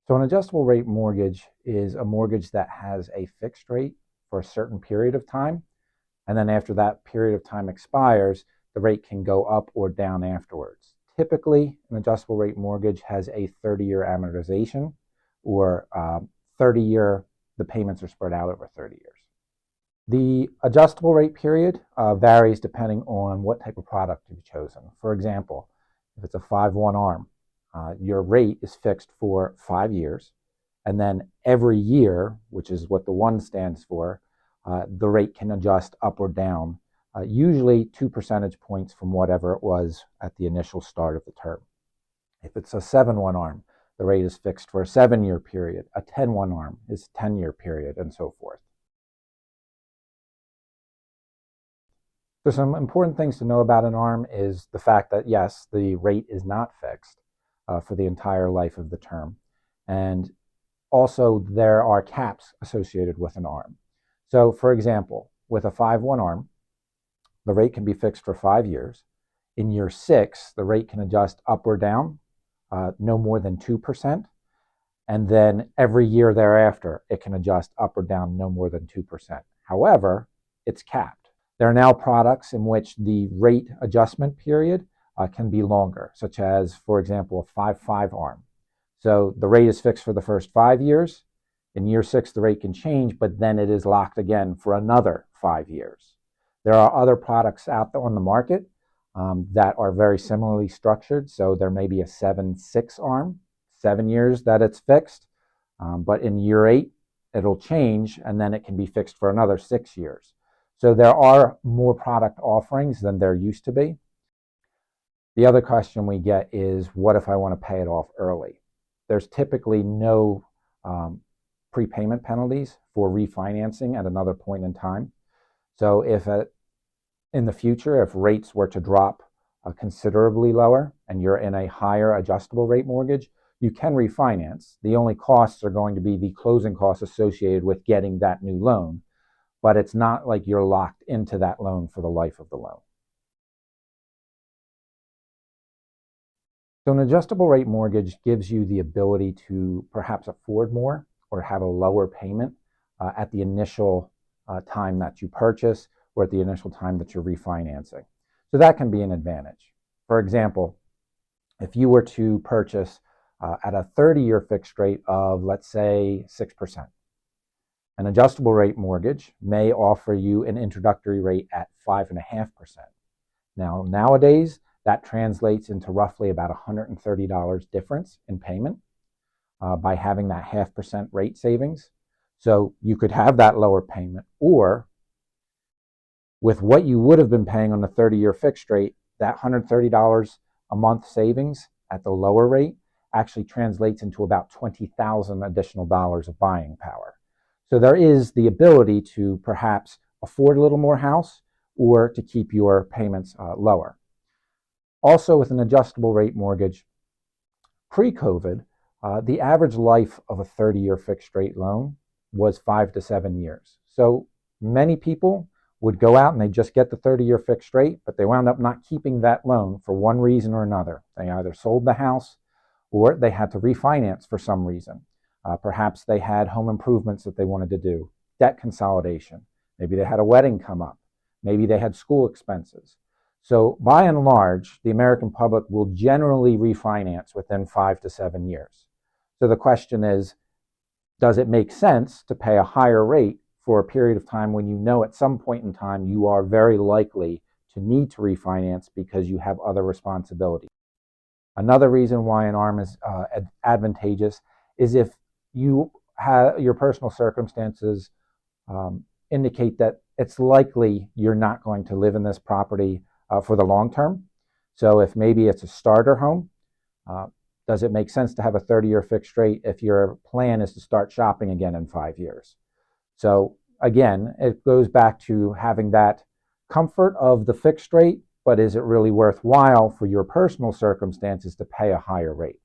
So an adjustable rate mortgage is a mortgage that has a fixed rate for a certain period of time. And then after that period of time expires, the rate can go up or down afterwards. Typically, an adjustable rate mortgage has a 30-year amortization, or 30-year, the payments are spread out over 30 years. The adjustable rate period varies depending on what type of product you've chosen. For example, if it's a 5/1 ARM, your rate is fixed for 5 years, and then every year, which is what the 1 stands for, the rate can adjust up or down, usually 2 percentage points from whatever it was at the initial start of the term. If it's a 7/1 ARM, the rate is fixed for a 7-year period. A 10/1 ARM is a 10-year period, and so forth. So some important things to know about an ARM is the fact that, yes, the rate is not fixed for the entire life of the term. And also there are caps associated with an ARM. So for example, with a 5/1 ARM, the rate can be fixed for 5 years. In year 6, the rate can adjust up or down, no more than 2%. And then every year thereafter, it can adjust up or down no more than 2%. However, it's capped. There are now products in which the rate adjustment period can be longer, such as, for example, a 5/5 ARM. So the rate is fixed for the first 5 years. In year 6, the rate can change, but then it is locked again for another 5 years. There are other products out there on the market that are very similarly structured. So there may be a 7/6 ARM, 7 years that it's fixed, but in year 8, it'll change, and then it can be fixed for another 6 years. So there are more product offerings than there used to be. The other question we get is, what if I want to pay it off early? There's typically no prepayment penalties for refinancing at another point in time. So if in the future, if rates were to drop considerably lower and you're in a higher adjustable rate mortgage, you can refinance. The only costs are going to be the closing costs associated with getting that new loan, but it's not like you're locked into that loan for the life of the loan. So an adjustable rate mortgage gives you the ability to perhaps afford more or have a lower payment at the initial time that you purchase or at the initial time that you're refinancing. So that can be an advantage. For example, if you were to purchase at a 30-year fixed rate of, let's say, 6%, an adjustable rate mortgage may offer you an introductory rate at 5.5%. Now, nowadays, that translates into roughly about $130 difference in payment by having that 0.5% rate savings. So you could have that lower payment, or with what you would have been paying on the 30-year fixed rate, that $130 a month savings at the lower rate actually translates into about $20,000 additional dollars of buying power. So there is the ability to perhaps afford a little more house or to keep your payments lower. Also, with an adjustable rate mortgage, pre-COVID, the average life of a 30-year fixed rate loan was 5 to 7 years. So many people would go out and they just get the 30-year fixed rate, but they wound up not keeping that loan for one reason or another. They either sold the house or they had to refinance for some reason. Perhaps they had home improvements that they wanted to do, debt consolidation. Maybe they had a wedding come up. Maybe they had school expenses. So by and large, the American public will generally refinance within 5 to 7 years. So the question is, does it make sense to pay a higher rate for a period of time when you know at some point in time you are very likely to need to refinance because you have other responsibilities? Another reason why an ARM is advantageous is if you have your personal circumstances indicate that it's likely you're not going to live in this property for the long term. So if maybe it's a starter home, does it make sense to have a 30-year fixed rate if your plan is to start shopping again in 5 years? So again, it goes back to having that comfort of the fixed rate, but is it really worthwhile for your personal circumstances to pay a higher rate?